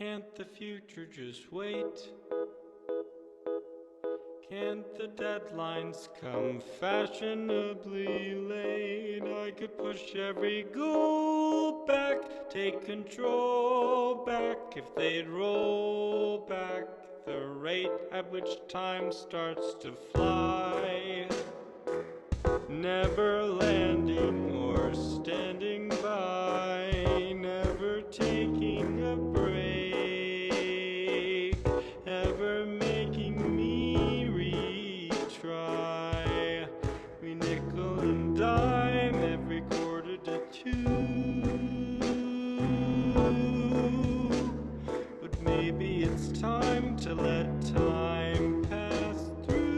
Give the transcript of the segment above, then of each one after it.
Can't the future just wait? Can't the deadlines come fashionably late? I could push every goal back, take control back, if they'd roll back the rate at which time starts to fly. Never landing or standing by, never taking a break, ever making me retry. We nickel and dime every quarter to two, but maybe it's time to let time pass through.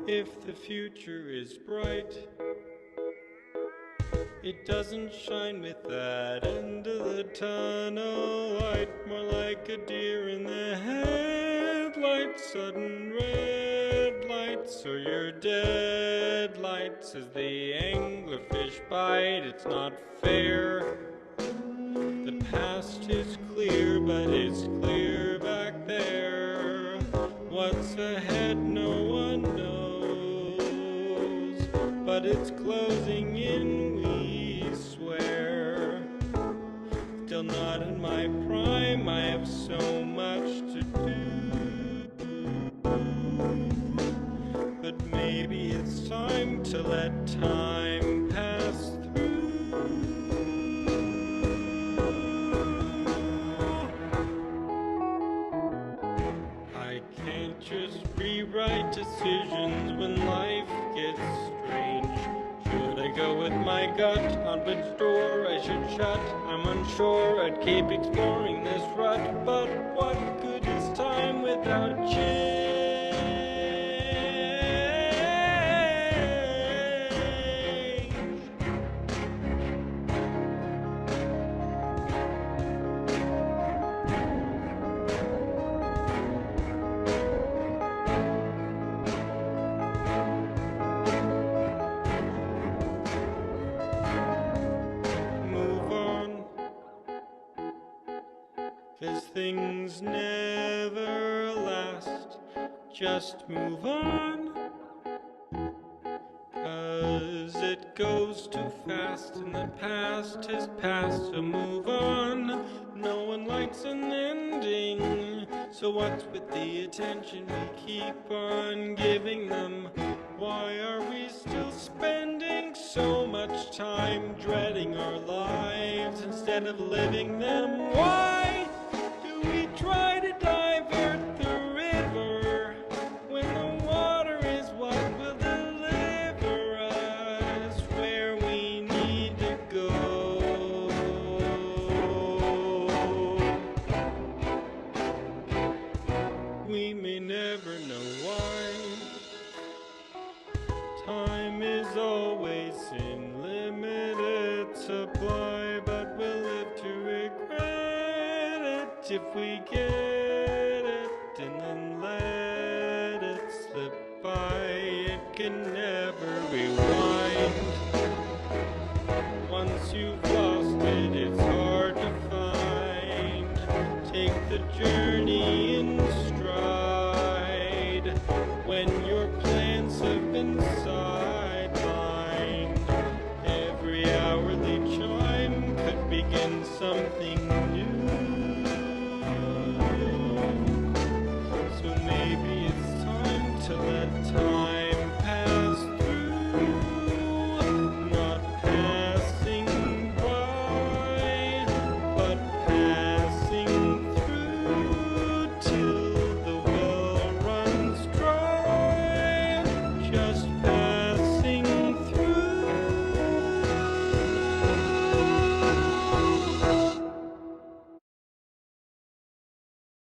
If the future is bright, it doesn't shine with that end of the tunnel light, more like a deer in the headlights, sudden red lights, or your dead lights as the anglerfish bite. It's not fair. The past is clear, but it's clear back there. What's ahead no one knows, but it's closing in, we swear. Still not in my prime, I have so much to do, but maybe it's time to let time pass through. I can't just rewrite decisions when life gets strange. Should I go with my gut on which door I should shut? I'm unsure, I'd keep exploring this rut, but what good is time without change? Move on, 'cause things never last. Just move on, 'cause it goes too fast, and the past is past. So move on. No one likes an ending, so what's with the attention we keep on giving them? Why are we still spending so much time dreading our lives instead of living them? Why do we try to divert the river when the water is what will deliver us where we need to go? We may never know why. Time is always in limited supply, but we'll live to regret it if we get it and then let it slip by. It can never rewind. Once you've lost it, it's hard to find. Take the journey in stride when your plans have been sidelined. Every hourly chime could begin something new.